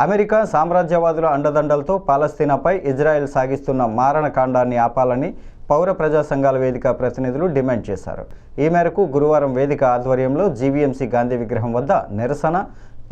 America సామ్రాజ్యవాదుల అండదండలతో పాలస్తీనాపై Israel సాగిస్తున్న మారణకాండాన్ని ఆపాలని పౌర ప్రజా సంఘాల వేదిక ప్రతినిధులు డిమాండ్ చేశారు. ఈ మేరకు గురువారం వేదిక ఆధ్వర్యంలో జీవీఎంసీ గాంధీ విగ్రహం వద్ద నిరసన,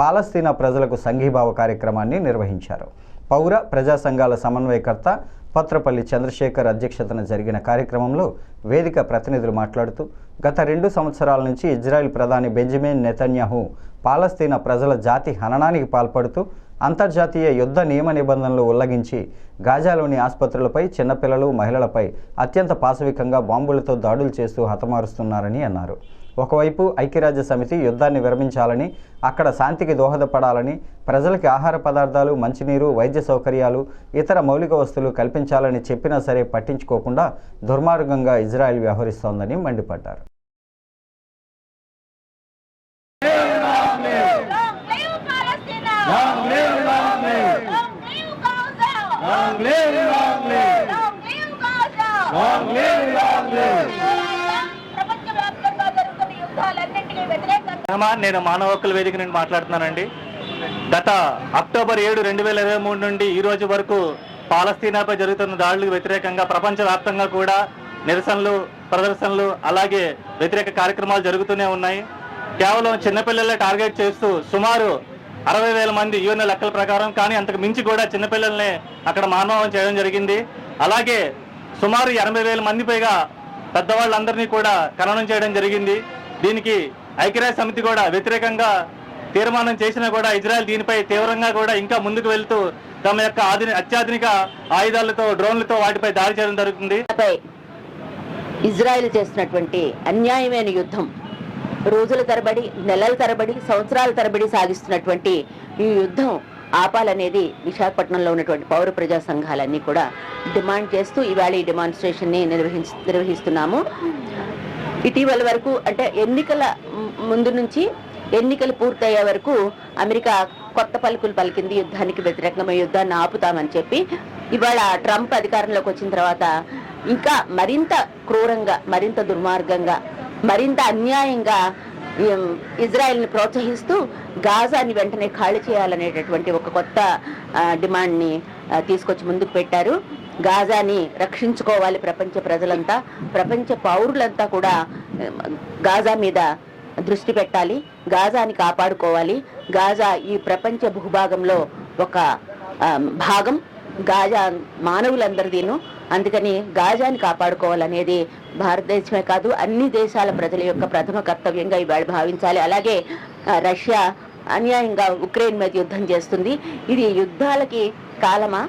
పాలస్తీనా ప్రజలకు సంఘీభావ కార్యక్రమాన్ని నిర్వహించారు. పౌర ప్రజా సంఘాల సమన్వయకర్త పత్రపల్లి చంద్రశేఖర్ అధ్యక్షతన జరిగిన కార్యక్రమంలో వేదిక ప్రతినిధులు మాట్లాడుతూ గత 2 సంవత్సరాల నుంచి ఇజ్రాయెల్ ప్రధాని బెంజమిన్ నెతన్యాహు పాలస్తీనా ప్రజల జాతి హననానికి పాల్పడుతూ అంతర్జాతీయ యుద్ధ నియమ నిబంధనలు ఉల్లంఘించి గాజాలోని ఆసుపత్రులపై, చిన్నపిల్లలు, మహిళలపై అత్యంత పాశవికంగా బాంబులతో దాడులు చేస్తూ హతమారుస్తున్నారని అన్నారు. ఒకవైపు ఐక్యరాజ్య సమితి యుద్ధాన్ని విరమించాలని, అక్కడ శాంతికి దోహదపడాలని, ప్రజలకి ఆహార పదార్థాలు, మంచినీరు, వైద్య సౌకర్యాలు, ఇతర మౌలిక వస్తువులు కల్పించాలని చెప్పినా సరే పట్టించుకోకుండా దుర్మార్గంగా ఇజ్రాయెల్ వ్యవహరిస్తోందని మండిపడ్డారు. నేను మానవ హక్కుల వేదిక నుండి మాట్లాడుతున్నానండి. గత అక్టోబర్ 7, 2023 నుండి ఈ రోజు వరకు పాలస్తీనాపై జరుగుతున్న దాడులకు వ్యతిరేకంగా ప్రపంచవ్యాప్తంగా కూడా నిరసనలు, ప్రదర్శనలు, అలాగే వ్యతిరేక కార్యక్రమాలు జరుగుతూనే ఉన్నాయి. కేవలం చిన్నపిల్లలే టార్గెట్ చేస్తూ సుమారు 60,000 మంది యుఎన్ లెక్కల ప్రకారం, కానీ అంతకు మించి కూడా చిన్నపిల్లల్ని అక్కడ మానవం చేయడం జరిగింది. అలాగే సుమారు 80,000 మంది పైగా పెద్దవాళ్ళందరినీ కూడా ఖననం చేయడం జరిగింది. దీనికి ఐక్యరాజ్య సమితి కూడా వ్యతిరేకంగా తీర్మానం చేసినా కూడా ఇజ్రాయెల్ దీనిపై తీవ్రంగా కూడా ఇంకా ముందుకు వెళ్తూ తమ యొక్క అత్యాధునిక ఆయుధాలతో, డ్రోన్లతో వాటిపై దాడి చేయడం జరుగుతుంది. ఇజ్రాయెల్ చేస్తున్నటువంటి అన్యాయమైన యుద్ధం రోజుల తరబడి, నెలల తరబడి, సంవత్సరాల తరబడి సాగిస్తున్నటువంటి ఈ యుద్ధం ఆపాలనేది విశాఖపట్నంలో ఉన్నటువంటి పౌర ప్రజా సంఘాలన్నీ కూడా డిమాండ్ చేస్తూ ఇవాళ ఈ డెమాన్స్ట్రేషన్ని నిర్వహిస్తున్నాము. ఇటీవల వరకు, అంటే ఎన్నికల ముందు నుంచి ఎన్నికలు పూర్తయ్యే వరకు అమెరికా కొత్త పలుకులు పలికింది, యుద్ధానికి వ్యతిరేకంగా యుద్ధాన్ని ఆపుతామని చెప్పి. ఇవాళ ట్రంప్ అధికారంలోకి వచ్చిన తర్వాత ఇంకా మరింత క్రూరంగా, మరింత దుర్మార్గంగా, మరింత అన్యాయంగా ఇజ్రాయెల్ని ప్రోత్సహిస్తూ గాజాని వెంటనే ఖాళీ చేయాలనేటటువంటి ఒక కొత్త డిమాండ్ని తీసుకొచ్చి ముందుకు పెట్టారు. గాజాని రక్షించుకోవాలి ప్రపంచ ప్రజలంతా, ప్రపంచ పౌరులంతా కూడా గాజా మీద దృష్టి పెట్టాలి, గాజాని కాపాడుకోవాలి. గాజా ఈ ప్రపంచ భూభాగంలో ఒక భాగం, గాజా మానవులందరిదీను. అందుకని గాజాని కాపాడుకోవాలనేది భారతదేశమే కాదు అన్ని దేశాల ప్రజల యొక్క ప్రథమ కర్తవ్యంగా ఇవాళ భావించాలి. అలాగే రష్యా అన్యాయంగా ఉక్రెయిన్ మీద యుద్ధం చేస్తుంది. ఇది యుద్ధాలకి కాలమా?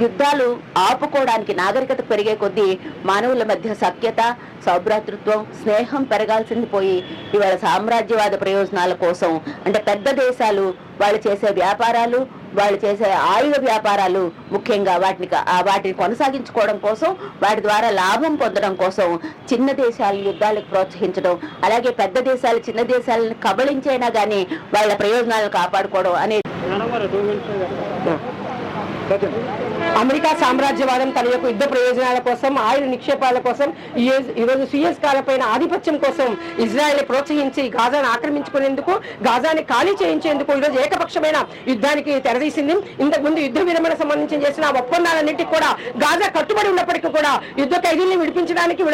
యుద్ధాలు ఆపుకోవడానికి నాగరికత పెరిగే కొద్దీ మానవుల మధ్య సఖ్యత, సౌభ్రాతృత్వం, స్నేహం పెరగాల్సింది పోయి ఇవాళ సామ్రాజ్యవాద ప్రయోజనాల కోసం, అంటే పెద్ద దేశాలు వాళ్ళు చేసే వ్యాపారాలు, వాళ్ళు చేసే ఆయుధ వ్యాపారాలు, ముఖ్యంగా వాటిని కొనసాగించుకోవడం కోసం, వాటి ద్వారా లాభం పొందడం కోసం చిన్న దేశాలు యుద్ధాలకు ప్రోత్సహించడం, అలాగే పెద్ద దేశాలు చిన్న దేశాలను కబళించైనా కానీ వాళ్ళ ప్రయోజనాలను కాపాడుకోవడం అనేది. అమెరికా సామ్రాజ్యవాదం తన యొక్క యుద్ధ ప్రయోజనాల కోసం, ఆయుధ నిక్షేపాల కోసం, ఈరోజు సుయజ్ కాలపైన ఆధిపత్యం కోసం ఇజ్రాయెల్ ప్రోత్సహించి గాజాను ఆక్రమించుకునేందుకు, గాజాని ఖాళీ చేయించేందుకు ఈరోజు ఏకపక్షమైన యుద్ధానికి తెరదీసింది. ఇంతకుముందు యుద్ధ విరమణ సంబంధించి చేసిన ఒప్పందాలన్నింటికి కూడా గాజా కట్టుబడి ఉన్నప్పటికీ కూడా, యుద్ధ ఖైదీల్ని విడిపించడానికి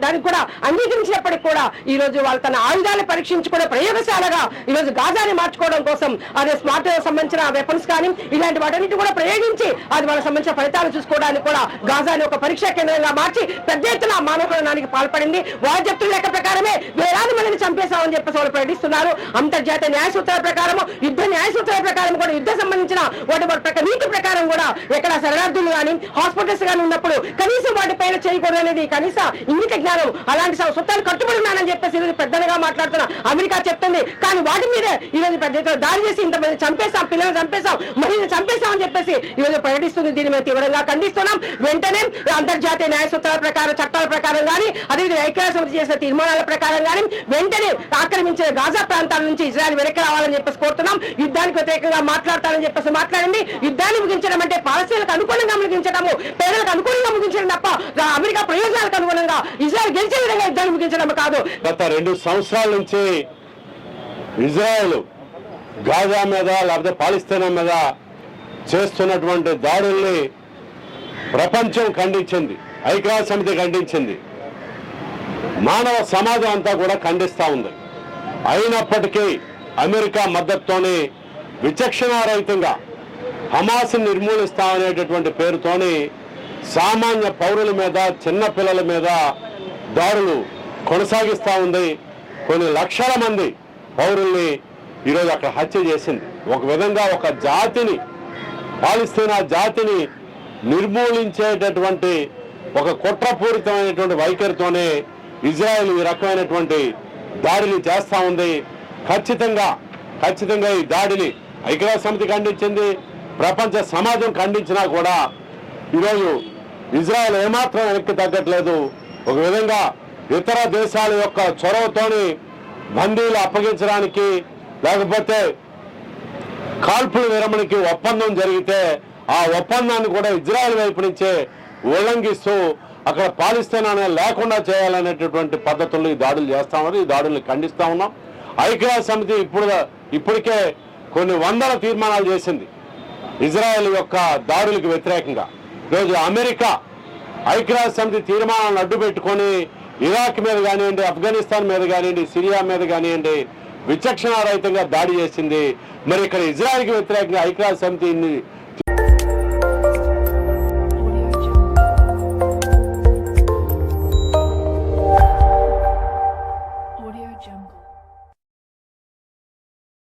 దానికి కూడా అంగీకరించినప్పటికీ కూడా ఈ రోజు వాళ్ళు తన ఆయుధాలను పరీక్షించుకునే ప్రయోగశాలగా ఈరోజు గాజాని మార్చుకోవడం కోసం, అదే స్మార్ట్ సంబంధించిన వెపన్స్ కానీ ఇలాంటి వాటన్నిటి కూడా ప్రయోగించి అది వాళ్ళకి సంబంధించిన ఫలితాలు చూసుకోవడానికి కూడా గాజాని ఒక పరీక్షా కేంద్రంగా మార్చి పెద్ద ఎత్తున మానవహనానికి పాల్పడింది. వాళ్ళ చెప్తున్న లెక్క ప్రకారమే వేలాది మందిని చంపేశామని చెప్పేసి వాళ్ళు ప్రకటిస్తున్నారు. అంతర్జాతీయ న్యాయ సూత్రాల ప్రకారం, యుద్ధ న్యాయ సూత్రాల ప్రకారం కూడా, యుద్ధ సంబంధించిన నీతి ప్రకారం కూడా ఎక్కడ శరణార్థులు కానీ, హాస్పిటల్స్ కానీ ఉన్నప్పుడు కనీసం వాటిపైన చేయకూడదు అనేది కనీస ఇంగిత జ్ఞానం, అలాంటి సొత్తాలు కట్టుబడి ఉన్నానని చెప్పేసి ఈరోజు పెద్దగా మాట్లాడుతున్న అమెరికా చెప్తుంది. కానీ వాటి మీదే ఈరోజు పెద్ద ఎత్తున దాడి చేసి ఇంతమంది చంపేశాం, పిల్లల్ని చంపేశాం, మహిళలు చంపేశాం అని చెప్పేసి ఈరోజు ప్రకటిస్తుంది. దీని మీద తీవ్రంగా ఖండిస్తున్నాం. వెంటనే అంతర్జాతీయ న్యాయ సూత్రాల ప్రకారం, చట్టాల ప్రకారం కానీ, అదేవిధంగా ఐక్యరాజ్య సమితి చేసిన తీర్మానాల ప్రకారం కానీ వెంటనే ఆక్రమించిన గాజా ప్రాంతాల నుంచి ఇజ్రాయెల్ వెనక్కి రావాలని చెప్పేసి కోరుతున్నాం. యుద్ధానికి వ్యతిరేకంగా మాట్లాడతానని చెప్పేసి మాట్లాడింది. యుద్ధాన్ని ముగించడం అంటే పాలస్తీనాలకు అనుకూలంగా ముగించడము, పేదలకు అనుకూలంగా ముగించడం తప్ప అమెరికా ప్రయోజనాలకు అనుగుణంగా ఇజ్రాయెల్ గెలిచే విధంగా యుద్ధాన్ని ముగించడం కాదు. గత 2 సంవత్సరాల నుంచి ఇజ్రాయెల్ గాజా మీద లేకపోతే పాలస్తీనా మీద చేస్తున్నటువంటి దాడుల్ని ప్రపంచం ఖండించింది, ఐక్యరాజ్య సమితి ఖండించింది, మానవ సమాజం అంతా కూడా ఖండిస్తూ ఉంది. అయినప్పటికీ అమెరికా మద్దతుతోని విచక్షణారహితంగా హమాస్ని నిర్మూలిస్తామనేటటువంటి పేరుతోని సామాన్య పౌరుల మీద, చిన్న పిల్లల మీద దాడులు కొనసాగిస్తూ ఉంది. కొన్ని లక్షల మంది పౌరుల్ని ఈరోజు అక్కడ హత్య చేసింది. ఒక విధంగా ఒక జాతిని, పాలస్తీనా జాతిని నిర్మూలించేటటువంటి ఒక కుట్రపూరితమైనటువంటి వైఖరితోనే ఇజ్రాయెల్ ఈ రకమైనటువంటి దాడిని చేస్తూ ఉంది. ఖచ్చితంగా ఈ దాడిని ఐక్యరాజ్య సమితి ఖండించింది, ప్రపంచ సమాజం ఖండించినా కూడా ఈరోజు ఇజ్రాయెల్ ఏమాత్రం వెనక్కి తగ్గట్లేదు. ఒక విధంగా ఇతర దేశాల యొక్క చొరవతోని బందీలు అప్పగించడానికి లేకపోతే కాల్పుల విరమణకి ఒప్పందం జరిగితే ఆ ఒప్పందాన్ని కూడా ఇజ్రాయెల్ వైపు నుంచే ఉల్లంఘిస్తూ అక్కడ పాలస్తీనానే లేకుండా చేయాలనేటటువంటి పద్ధతుల్లో ఈ దాడులు చేస్తా ఉన్నారు. ఈ దాడుల్ని ఖండిస్తా ఉన్నాం. ఐక్యరాజ్య సమితి ఇప్పటికే కొన్ని వందల తీర్మానాలు చేసింది ఇజ్రాయెల్ యొక్క దాడులకు వ్యతిరేకంగా. ఈరోజు అమెరికా ఐక్యరాజ్య సమితి తీర్మానాలను అడ్డు పెట్టుకొని ఇరాక్ మీద కానివ్వండి, ఆఫ్ఘనిస్తాన్ మీద కానివ్వండి, సిరియా మీద కానివ్వండి విచక్షణారహితంగా దాడి చేసింది. మరి ఇక్కడ ఇజ్రాయెల్కి వ్యతిరేకంగా ఐక్యరాజ్య సమితి